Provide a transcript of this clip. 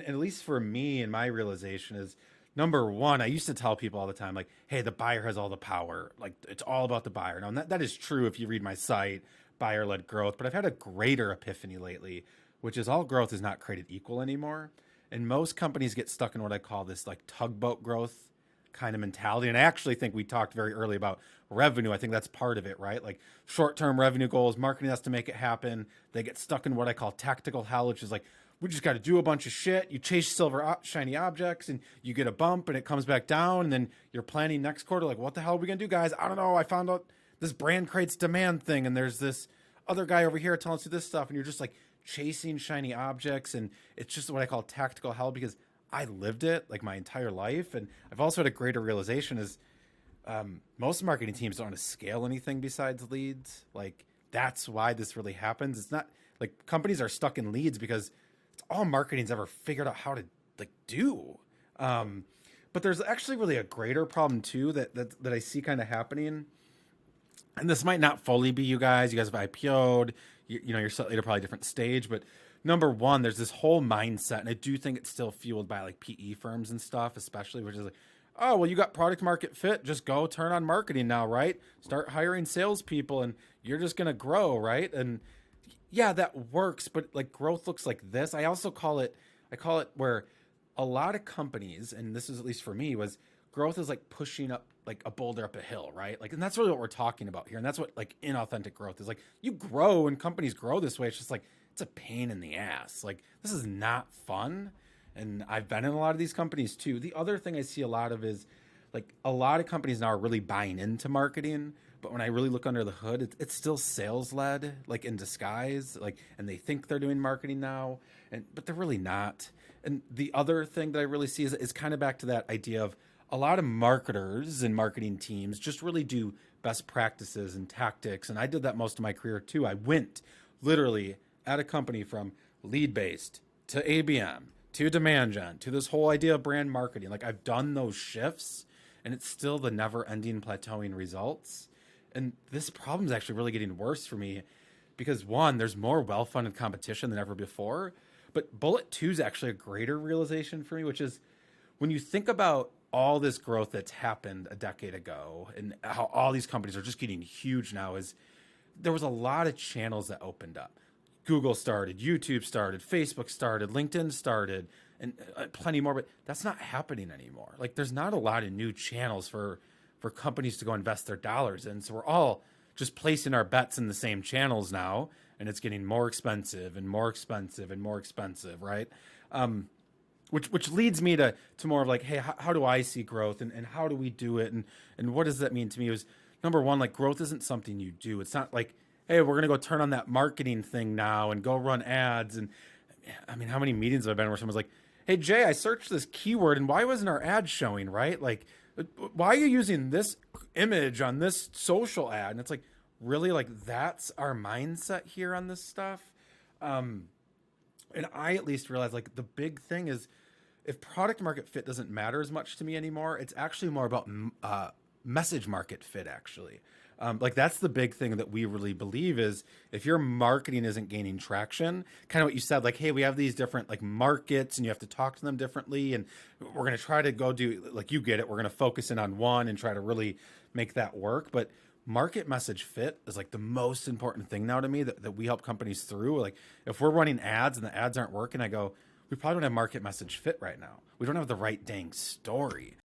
and at least for me and my realization is number one, I used to tell people all the time, like, hey, the buyer has all the power. Like, it's all about the buyer. Now, that is true if you read my site, buyer led growth. But I've had a greater epiphany lately, which is all growth is not created equal anymore. And most companies get stuck in what I call this like tugboat growth kind of mentality. And I actually think we talked very early about revenue. I think that's part of it, right? Like short term revenue goals, marketing has to make it happen. They get stuck in what I call tactical hell, which is like, we just got to do a bunch of shit. You chase shiny objects and you get a bump and it comes back down. And then you're planning next quarter, like, what the hell are we going to do, guys? I don't know. I found out this brand creates demand thing. And there's this other guy over here telling us to do this stuff. And you're just like chasing shiny objects. And it's just what I call tactical hell because I lived it like my entire life. And I've also had a greater realization is most marketing teams don't want to scale anything besides leads. Like that's why this really happens. It's not like companies are stuck in leads because it's all marketing's ever figured out how to like do. But there's actually really a greater problem too that I see kind of happening. And this might not fully be you guys. You guys have IPO'd. You know, you're slightly at a probably different stage. But number one, there's this whole mindset, and I do think it's still fueled by like PE firms and stuff, especially, which is like, oh, well, you got product market fit. Just go turn on marketing now, right? Start hiring salespeople, and you're just gonna grow, right? And yeah, that works, but like growth looks like this. I call it where a lot of companies, and this is at least for me, was growth is like pushing up like a boulder up a hill, right? Like, and that's really what we're talking about here. And that's what like inauthentic growth is like. You grow and companies grow this way. It's just like, it's a pain in the ass. Like, this is not fun. And I've been in a lot of these companies too. The other thing I see a lot of is like a lot of companies now are really buying into marketing. But when I really look under the hood, it's still sales led, like in disguise, like, and they think they're doing marketing now, but they're really not. And the other thing that I really see is kind of back to that idea of a lot of marketers and marketing teams just really do best practices and tactics. And I did that most of my career too. I went literally at a company from lead based to ABM to demand gen to this whole idea of brand marketing. Like I've done those shifts and it's still the never ending plateauing results. And this problem is actually really getting worse for me because one, there's more well-funded competition than ever before. But bullet two is actually a greater realization for me, which is when you think about all this growth that's happened a decade ago and how all these companies are just getting huge now is there was a lot of channels that opened up. Google started, YouTube started, Facebook started, LinkedIn started, and plenty more, but that's not happening anymore. Like there's not a lot of new channels for companies to go invest their dollars in. So we're all just placing our bets in the same channels now, and it's getting more expensive and more expensive and more expensive, right? Which leads me to more of like, hey, how do I see growth and how do we do it? And what does that mean to me is number one, like growth isn't something you do. It's not like, hey, we're going to go turn on that marketing thing now and go run ads. And I mean, how many meetings have I been where someone's like, hey, Jay, I searched this keyword and why wasn't our ad showing, right? Like, why are you using this image on this social ad? And it's like, really, like that's our mindset here on this stuff. And I at least realize like the big thing is if product market fit doesn't matter as much to me anymore, it's actually more about message market fit actually. Like that's the big thing that we really believe is if your marketing isn't gaining traction, kind of what you said, like, hey, we have these different like markets and you have to talk to them differently. And we're going to try to go do like, you get it. We're going to focus in on one and try to really make that work. But market message fit is like the most important thing now to me that we help companies through. Like if we're running ads and the ads aren't working, I go, we probably don't have market message fit right now. We don't have the right dang story.